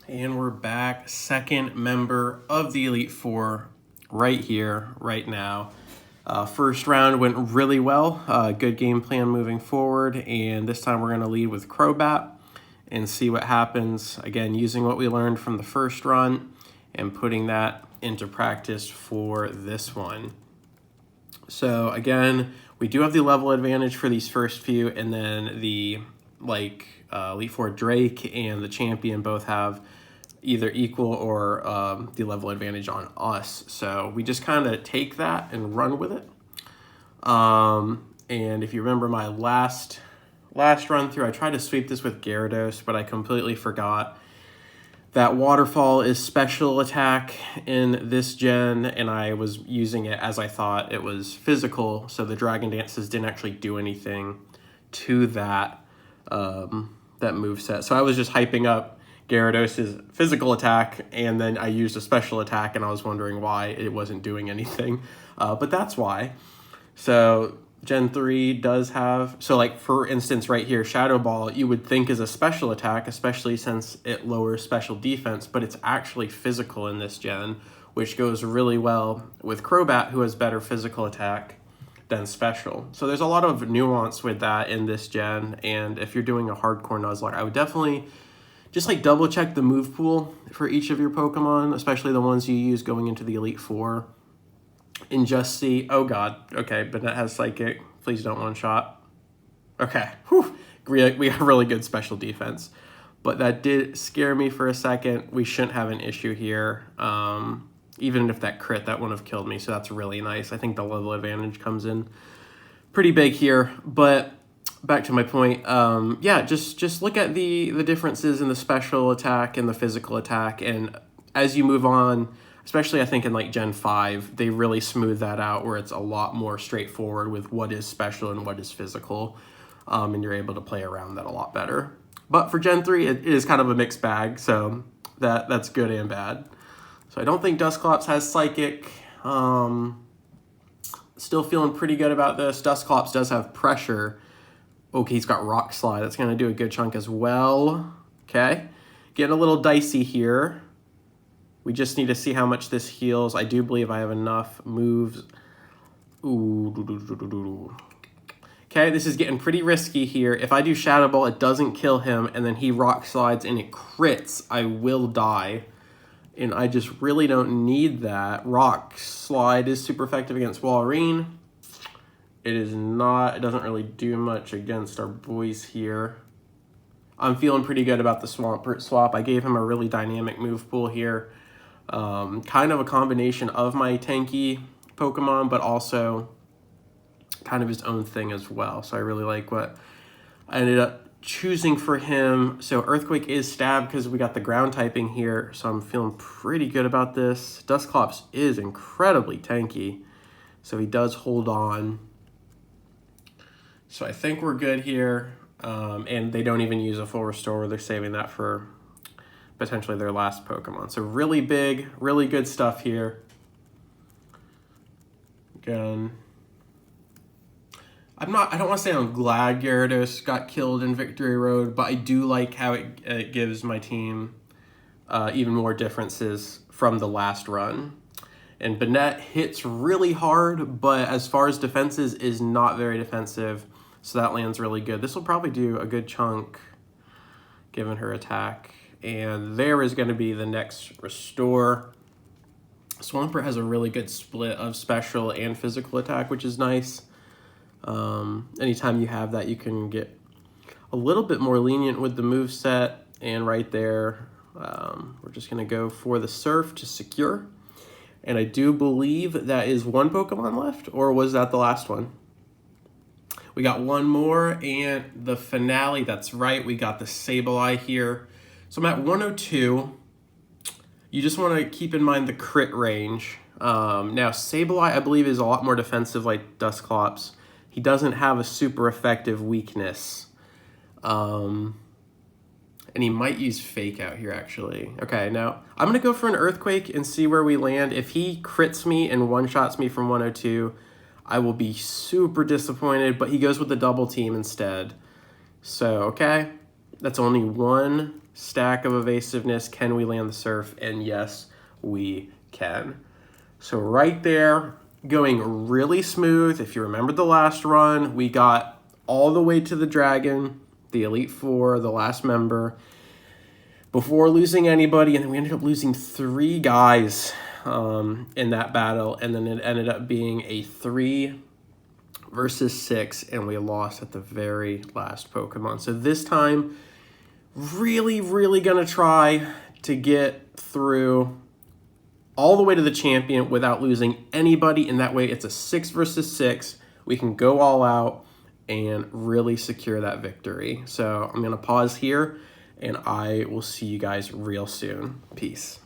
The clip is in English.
And we're back, second member of the Elite Four right here, right now. First round went really well, good game plan moving forward, and this time we're going to lead with Crobat and see what happens. Again, using what we learned from the first run and putting that into practice for this one. So again, we do have the level advantage for these first few, and then the Elite Four Drake and the Champion both have either equal or the level advantage on us. So we just kind of take that and run with it. And if you remember my last run through, I tried to sweep this with Gyarados, but I completely forgot that Waterfall is special attack in this gen, and I was using it as I thought it was physical, so the Dragon Dances didn't actually do anything to that moveset. So I was just hyping up Gyarados' physical attack, and then I used a special attack, and I was wondering why it wasn't doing anything. But that's why. So Gen 3 does have... So, like, for instance, right here, Shadow Ball, you would think is a special attack, especially since it lowers special defense, but it's actually physical in this gen, which goes really well with Crobat, who has better physical attack than special. So there's a lot of nuance with that in this gen, and if you're doing a hardcore Nuzlocke, I would definitely just double check the move pool for each of your Pokemon, especially the ones you use going into the Elite Four, and just see, oh god, okay, but that has Psychic, please don't one-shot. Okay, whew, we have really good special defense, but that did scare me for a second. We shouldn't have an issue here. Even if that crit, that wouldn't have killed me, so that's really nice. I think the level advantage comes in pretty big here, but back to my point, yeah, just look at the differences in the special attack and the physical attack, and as you move on, especially I think in Gen 5, they really smooth that out where it's a lot more straightforward with what is special and what is physical, and you're able to play around that a lot better. But for Gen 3, it is kind of a mixed bag, so that's good and bad. So I don't think Dusclops has Psychic. Still feeling pretty good about this. Dusclops does have Pressure. Okay, he's got Rock Slide. That's going to do a good chunk as well. Okay. Getting a little dicey here. We just need to see how much this heals. I do believe I have enough moves. Ooh. Okay, this is getting pretty risky here. If I do Shadow Ball, it doesn't kill him, and then he Rock Slides and it crits, I will die. And I just really don't need that. Rock Slide is super effective against Walrein. It is not, it doesn't really do much against our boys here. I'm feeling pretty good about the Swampert swap. I gave him a really dynamic move pool here. Kind of a combination of my tanky Pokemon, but also kind of his own thing as well. So I really like what I ended up choosing for him. So Earthquake is Stab because we got the ground typing here. So I'm feeling pretty good about this. Dusclops is incredibly tanky, so he does hold on. So I think we're good here, and they don't even use a full restore. They're saving that for potentially their last Pokemon. So really big, really good stuff here. Again, I don't want to say I'm glad Gyarados got killed in Victory Road, but I do like how it gives my team even more differences from the last run. And Banette hits really hard, but as far as defenses, is not very defensive. So that lands really good. This will probably do a good chunk given her attack. And there is going to be the next restore. Swampert has a really good split of special and physical attack, which is nice. Anytime you have that, you can get a little bit more lenient with the move set. And right there, we're just going to go for the Surf to secure. And I do believe that is one Pokemon left, or was that the last one? We got one more, and the finale, that's right, we got the Sableye here. So I'm at 102. You just want to keep in mind the crit range. Now, Sableye, I believe, is a lot more defensive like Dusclops. He doesn't have a super effective weakness. And he might use Fake Out here, actually. Okay, now I'm going to go for an Earthquake and see where we land. If he crits me and one-shots me from 102, I will be super disappointed, but he goes with the double team instead. So, okay, that's only one stack of evasiveness. Can we land the surf? And yes, we can. So right there, going really smooth. If you remember the last run, we got all the way to the dragon, the Elite Four, the last member, before losing anybody, and then we ended up losing 3 guys in that battle, and then it ended up being a 3 versus 6, and we lost at the very last Pokemon. So this time, really, really gonna try to get through all the way to the champion without losing anybody, and that way it's a 6 versus 6. We can go all out and really secure that victory. So I'm gonna pause here, and I will see you guys real soon. Peace.